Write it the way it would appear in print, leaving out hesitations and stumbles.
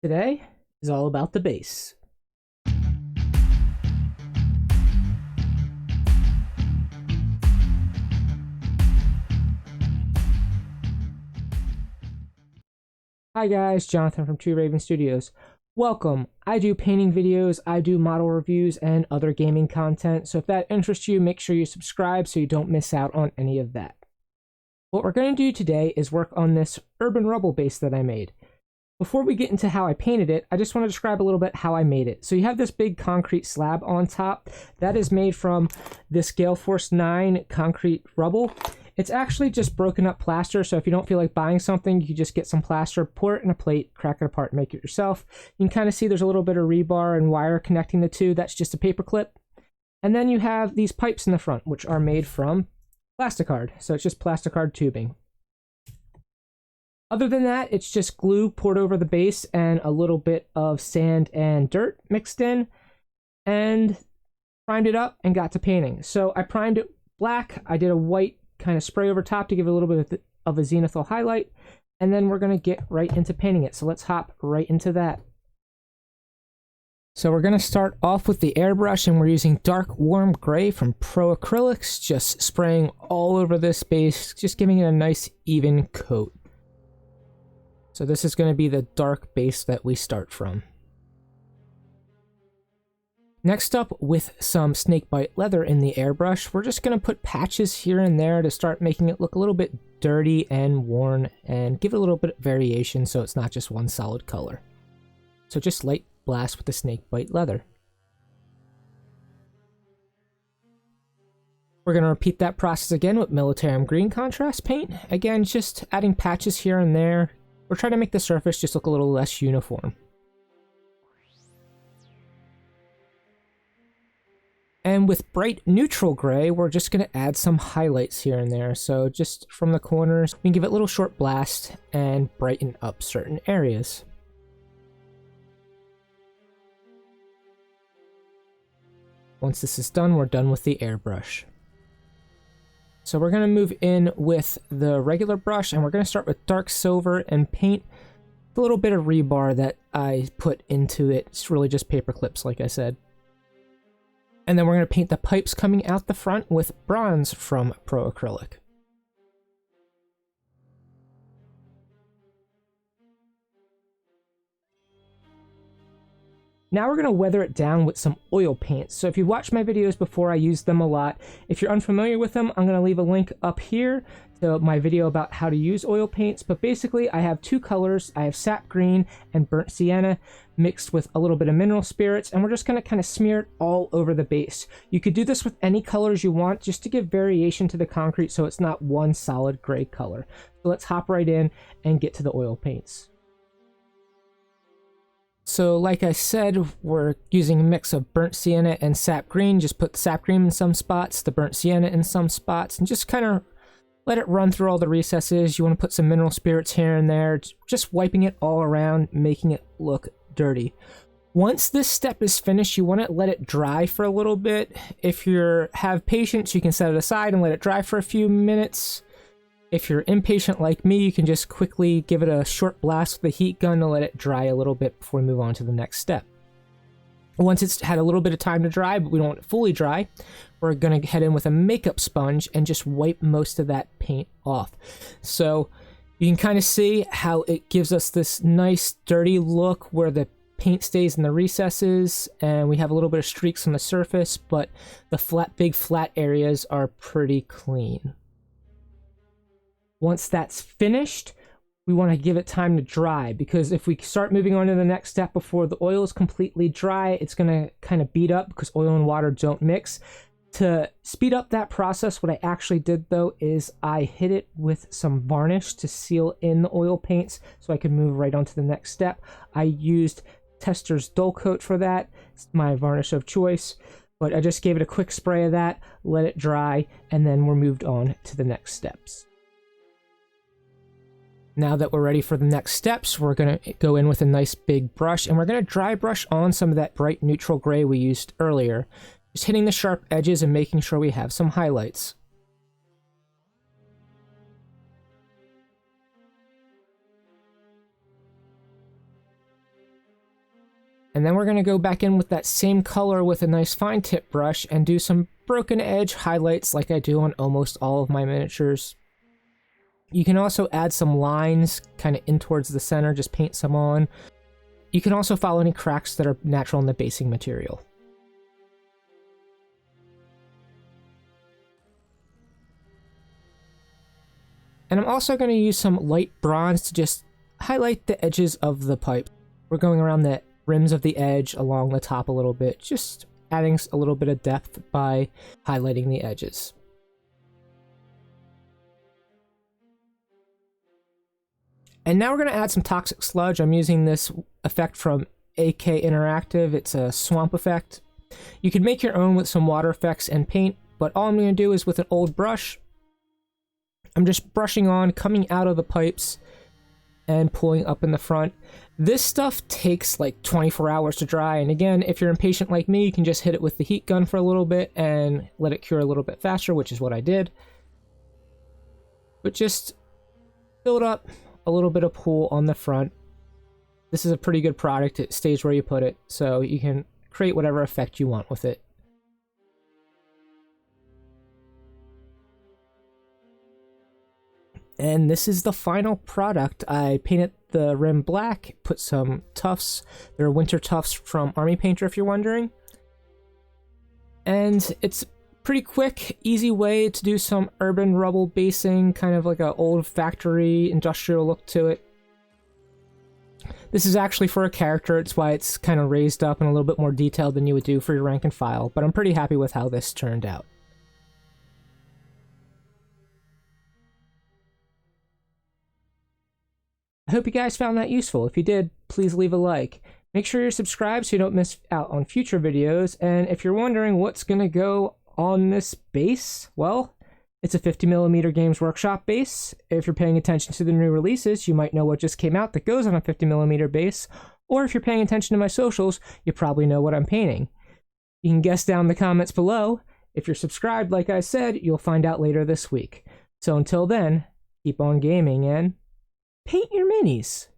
Today is all about the base. Hi guys, Jonathan from Two Raven Studios. Welcome. I do painting videos, I do model reviews, and other gaming content, so if that interests you, make sure you subscribe so you don't miss out on any of that. What we're going to do today is work on this urban rubble base that I made. Before we get into how I painted it, I just want to describe a little bit how I made it. So you have this big concrete slab on top. That is made from this Gale Force 9 concrete rubble. It's actually just broken up plaster, so if you don't feel like buying something, you can just get some plaster, pour it in a plate, crack it apart, and make it yourself. You can kind of see there's a little bit of rebar and wire connecting the two. That's just a paper clip. And then you have these pipes in the front, which are made from plasticard. So it's just plasticard tubing. Other than that, it's just glue poured over the base and a little bit of sand and dirt mixed in, and primed it up and got to painting. So I primed it black. I did a white kind of spray over top to give it a little bit of a zenithal highlight, and then we're going to get right into painting it. So let's hop right into that. So we're going to start off with the airbrush, and we're using dark warm gray from Pro Acrylics, just spraying all over this base, just giving it a nice even coat. So this is going to be the dark base that we start from. Next up, with some snakebite leather in the airbrush, we're just going to put patches here and there to start making it look a little bit dirty and worn and give it a little bit of variation so it's not just one solid color. So just light blast with the snakebite leather. We're going to repeat that process again with Militarum Green contrast paint. Again, just adding patches here and there. We're trying to make the surface just look a little less uniform. And with bright neutral gray, we're just going to add some highlights here and there. So just from the corners, we can give it a little short blast and brighten up certain areas. Once this is done, we're done with the airbrush. So we're going to move in with the regular brush, and we're going to start with dark silver and paint a little bit of rebar that I put into it. It's really just paper clips, like I said. And then we're going to paint the pipes coming out the front with bronze from Pro Acrylic. Now we're going to weather it down with some oil paints. So if you've watched my videos before, I use them a lot. If you're unfamiliar with them, I'm going to leave a link up here to my video about how to use oil paints. But basically, I have two colors. I have sap green and burnt sienna mixed with a little bit of mineral spirits, and we're just going to kind of smear it all over the base. You could do this with any colors you want, just to give variation to the concrete so it's not one solid gray color. So let's hop right in and get to the oil paints. So like I said, we're using a mix of burnt sienna and sap green. Just put the sap green in some spots, the burnt sienna in some spots, and just kind of let it run through all the recesses. You want to put some mineral spirits here and there, just wiping it all around, making it look dirty. Once this step is finished, you want to let it dry for a little bit. If you have patience, you can set it aside and let it dry for a few minutes. If you're impatient like me, you can just quickly give it a short blast with the heat gun to let it dry a little bit before we move on to the next step. Once it's had a little bit of time to dry, but we don't want it fully dry, we're going to head in with a makeup sponge and just wipe most of that paint off. So you can kind of see how it gives us this nice dirty look where the paint stays in the recesses and we have a little bit of streaks on the surface, but the big flat areas are pretty clean. Once that's finished, we want to give it time to dry, because if we start moving on to the next step before the oil is completely dry, it's going to kind of beat up because oil and water don't mix. To speed up that process, what I actually did though is I hit it with some varnish to seal in the oil paints so I could move right on to the next step. I used Tester's Dull Coat for that. It's my varnish of choice, but I just gave it a quick spray of that, let it dry, and then we're moved on to the next steps. Now that we're ready for the next steps, we're going to go in with a nice big brush, and we're going to dry brush on some of that bright neutral gray we used earlier. Just hitting the sharp edges and making sure we have some highlights. And then we're going to go back in with that same color with a nice fine tip brush and do some broken edge highlights like I do on almost all of my miniatures. You can also add some lines kind of in towards the center, just paint some on. You can also follow any cracks that are natural in the basing material. And I'm also going to use some light bronze to just highlight the edges of the pipe. We're going around the rims of the edge along the top a little bit, just adding a little bit of depth by highlighting the edges. And now we're going to add some toxic sludge. I'm using this effect from AK Interactive. It's a swamp effect. You can make your own with some water effects and paint, but all I'm going to do is with an old brush, I'm just brushing on, coming out of the pipes and pulling up in the front. This stuff takes like 24 hours to dry, and again, if you're impatient like me, you can just hit it with the heat gun for a little bit and let it cure a little bit faster, which is what I did. But just build up a little bit of pool on the front. This is a pretty good product. It stays where you put it, so you can create whatever effect you want with it. And this is the final product. I painted the rim black, put some tufts. They're winter tufts from Army Painter, if you're wondering. And it's pretty quick, easy way to do some urban rubble basing, kind of like an old factory industrial look to it. This is actually for a character, it's why it's kind of raised up and a little bit more detailed than you would do for your rank and file, but I'm pretty happy with how this turned out. I hope you guys found that useful. If you did, please leave a like. Make sure you're subscribed so you don't miss out on future videos, and if you're wondering what's going to go on this base, well, it's a 50mm Games Workshop base. If you're paying attention to the new releases, you might know what just came out that goes on a 50mm base, or if you're paying attention to my socials, you probably know what I'm painting. You can guess down in the comments below. If you're subscribed, like I said, you'll find out later this week. So until then, keep on gaming and paint your minis.